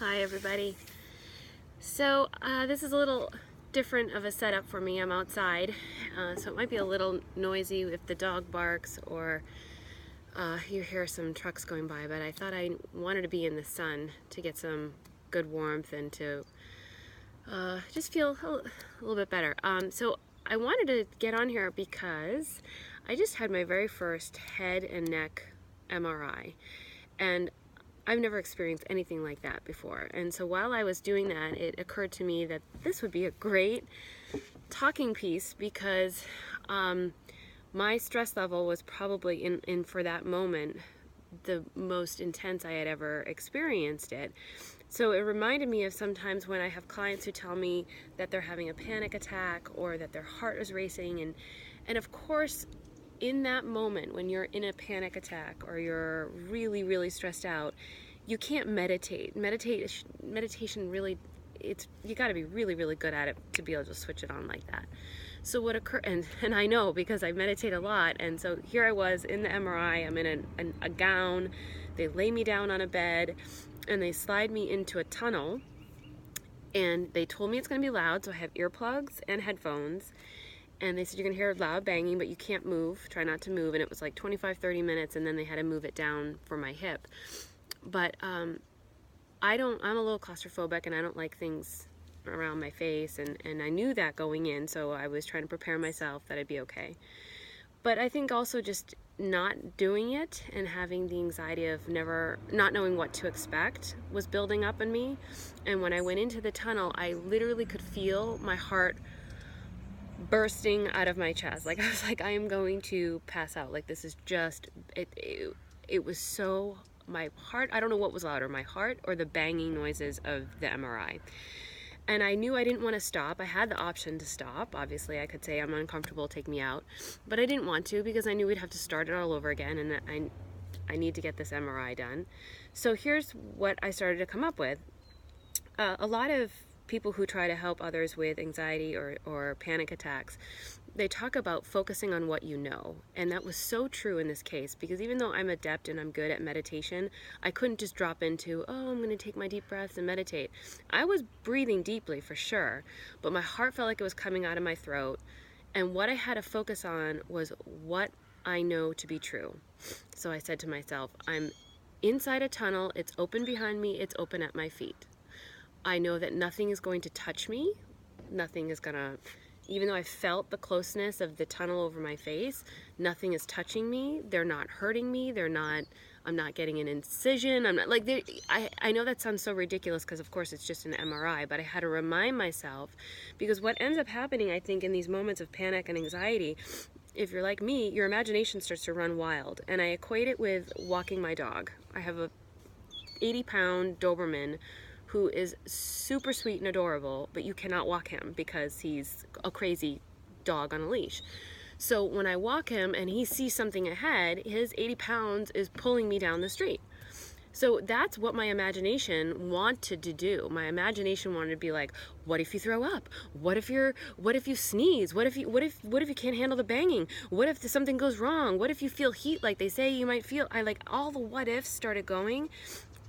Hi everybody. So this is a little different of a setup for me. I'm outside, so it might be a little noisy if the dog barks or you hear some trucks going by, but I thought I wanted to be in the sun to get some good warmth and to just feel a little bit better. So I wanted to get on here because I just had my very first head and neck MRI, and I've never experienced anything like that before. And so while I was doing that, it occurred to me that this would be a great talking piece because my stress level was probably in for that moment the most intense I had ever experienced it. So it reminded me of sometimes when I have clients who tell me that they're having a panic attack or that their heart is racing, and of course in that moment when you're in a panic attack or you're really stressed out, you can't meditate. Meditation really, you got to be really good at it to be able to switch it on like that. So what occurred, and I know because I meditate a lot, and so here I was in the MRI. I'm in a gown. They lay me down on a bed and they slide me into a tunnel, and they told me it's going to be loud, so I have earplugs and headphones. And they said you're going to hear loud banging, but you can't move. Try not to move. And it was like 25-30 minutes, and then they had to move it down for my hip. But I'm a little claustrophobic, and I don't like things around my face. And I knew that going in, so I was trying to prepare myself that I'd be okay. But I think also just not doing it and having the anxiety of not knowing what to expect was building up in me. And when I went into the tunnel, I literally could feel my heart bursting out of my chest. Like I was like, I am going to pass out. Like this is just it was so, my heart, I don't know what was louder, my heart or the banging noises of the MRI. And I knew I didn't want to stop. I had the option to stop. Obviously I could say I'm uncomfortable, take me out, but I didn't want to because I knew we'd have to start it all over again, and I need to get this MRI done. So here's what I started to come up with. A lot of people who try to help others with anxiety or panic attacks, they talk about focusing on what you know. And that was so true in this case, because even though I'm adept and I'm good at meditation, I couldn't just drop into, oh, I'm going to take my deep breaths and meditate. I was breathing deeply for sure, but my heart felt like it was coming out of my throat. And what I had to focus on was what I know to be true. So I said to myself, I'm inside a tunnel, it's open behind me, it's open at my feet. I know that nothing is going to touch me. Nothing is gonna, even though I felt the closeness of the tunnel over my face, nothing is touching me. They're not hurting me. I'm not getting an incision. I'm not like, I know that sounds so ridiculous because of course it's just an MRI, but I had to remind myself, because what ends up happening, I think, in these moments of panic and anxiety, if you're like me, your imagination starts to run wild. And I equate it with walking my dog. I have a 80-pound Doberman who is super sweet and adorable, but you cannot walk him because he's a crazy dog on a leash. So when I walk him and he sees something ahead, his 80 pounds is pulling me down the street. So that's what my imagination wanted to do. My imagination wanted to be like, what if you throw up? What if you sneeze? What if you can't handle the banging? What if something goes wrong? What if you feel heat like they say you might feel? All the what ifs started going.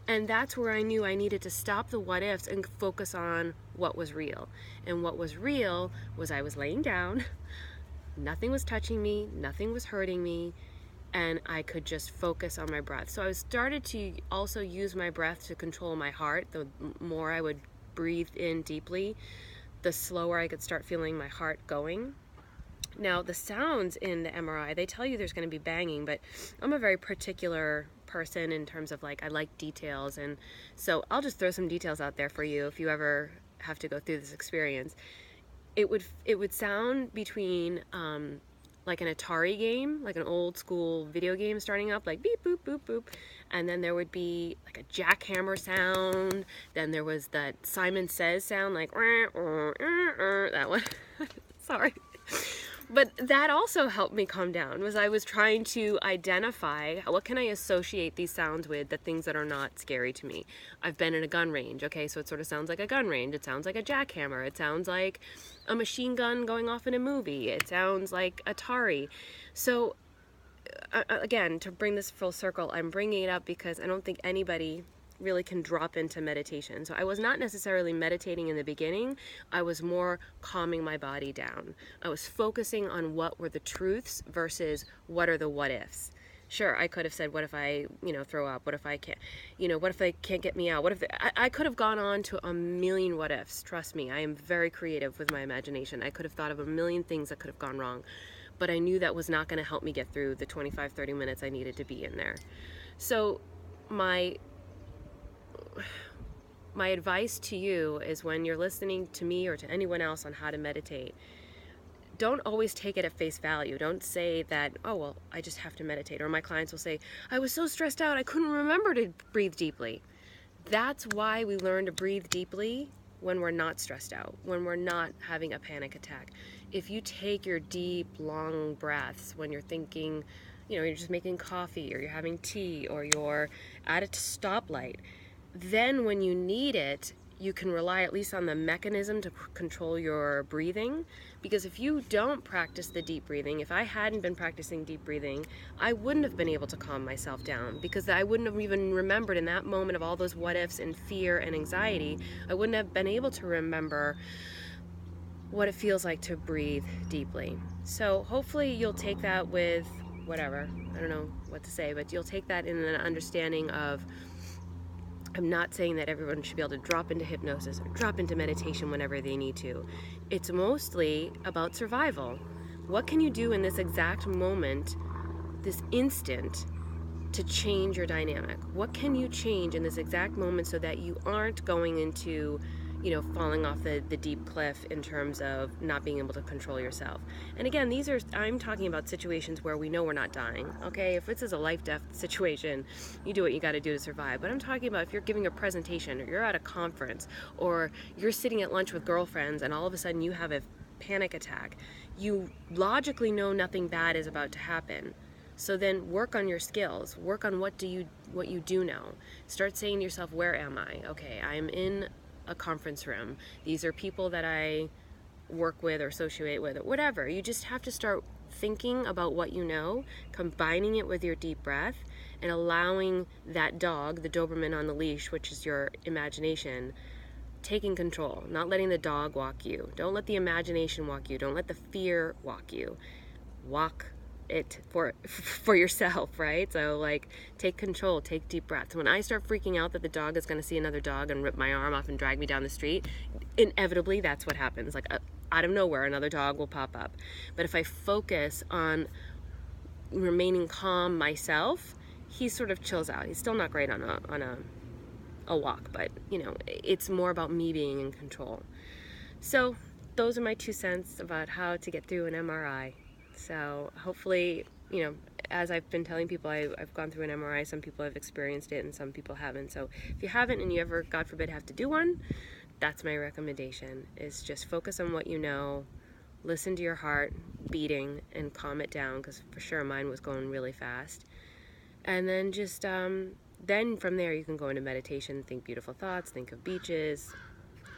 And that's where I knew I needed to stop the what ifs and focus on what was real. And what was real was I was laying down, nothing was touching me, nothing was hurting me, and I could just focus on my breath. So I started to also use my breath to control my heart. The more I would breathe in deeply, the slower I could start feeling my heart going. Now, the sounds in the MRI, they tell you there's going to be banging, but I'm a very particular person in terms of I like details, and so I'll just throw some details out there for you if you ever have to go through this experience. It would sound between like an Atari game, like an old school video game starting up, like beep boop boop boop, and then there would be like a jackhammer sound. Then there was that Simon Says sound, like that one. Sorry. But that also helped me calm down, was I was trying to identify what can I associate these sounds with, the things that are not scary to me. I've been in a gun range, okay, so it sort of sounds like a gun range. It sounds like a jackhammer. It sounds like a machine gun going off in a movie. It sounds like Atari. So again, to bring this full circle, I'm bringing it up because I don't think anybody really can drop into meditation. So I was not necessarily meditating in the beginning. I was more calming my body down. I was focusing on what were the truths versus what are the what ifs. Sure, I could have said, what if I, throw up? What if I can't, what if they can't get me out? What if I could have gone on to a million what ifs. Trust me, I am very creative with my imagination. I could have thought of a million things that could have gone wrong, but I knew that was not going to help me get through the 25-30 minutes I needed to be in there. So my advice to you is, when you're listening to me or to anyone else on how to meditate, don't always take it at face value. Don't say that, oh, well, I just have to meditate. Or my clients will say, I was so stressed out, I couldn't remember to breathe deeply. That's why we learn to breathe deeply when we're not stressed out, when we're not having a panic attack. If you take your deep, long breaths when you're thinking, you're just making coffee, or you're having tea, or you're at a stoplight, then when you need it, you can rely at least on the mechanism to control your breathing. Because if you don't practice the deep breathing, if I hadn't been practicing deep breathing, I wouldn't have been able to calm myself down, because I wouldn't have even remembered in that moment of all those what ifs and fear and anxiety. I wouldn't have been able to remember what it feels like to breathe deeply. So hopefully you'll take that with whatever, I don't know what to say, but you'll take that in an understanding of, I'm not saying that everyone should be able to drop into hypnosis or drop into meditation whenever they need to. It's mostly about survival. What can you do in this exact moment, this instant, to change your dynamic? What can you change in this exact moment so that you aren't going into, falling off the deep cliff in terms of not being able to control yourself? And again, I'm talking about situations where we know we're not dying, okay? If this is a life-death situation, you do what you got to do to survive. But I'm talking about if you're giving a presentation, or you're at a conference, or you're sitting at lunch with girlfriends and all of a sudden you have a panic attack. You logically know nothing bad is about to happen. So then work on your skills. Work on what you do know. Start saying to yourself, where am I? Okay, I'm in a conference room. These are people that I work with or associate with, or whatever. You just have to start thinking about what you know, combining it with your deep breath, and allowing that dog, the Doberman on the leash, which is your imagination, taking control, not letting the dog walk you. Don't let the imagination walk you. Don't let the fear walk you. Walk it for yourself, right? So take control, take deep breaths. When I start freaking out that the dog is going to see another dog and rip my arm off and drag me down the street, inevitably that's what happens. Out of nowhere, another dog will pop up. But if I focus on remaining calm myself, he sort of chills out. He's still not great on a walk, but it's more about me being in control. So those are my 2 cents about how to get through an MRI. So hopefully, as I've been telling people, I've gone through an MRI. Some people have experienced it and some people haven't. So if you haven't and you ever, God forbid, have to do one, that's my recommendation, is just focus on what you know, listen to your heart beating and calm it down, because for sure mine was going really fast. And then just, then from there you can go into meditation, think beautiful thoughts, think of beaches,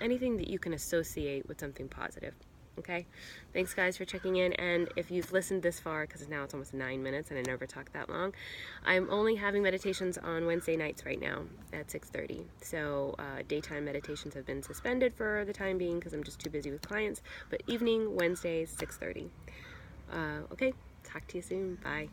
anything that you can associate with something positive. Okay, thanks guys for checking in. And if you've listened this far, because now it's almost 9 minutes and I never talked that long, I'm only having meditations on Wednesday nights right now at 6:30. So daytime meditations have been suspended for the time being because I'm just too busy with clients, but evening Wednesdays 6:30. Okay, talk to you soon. Bye.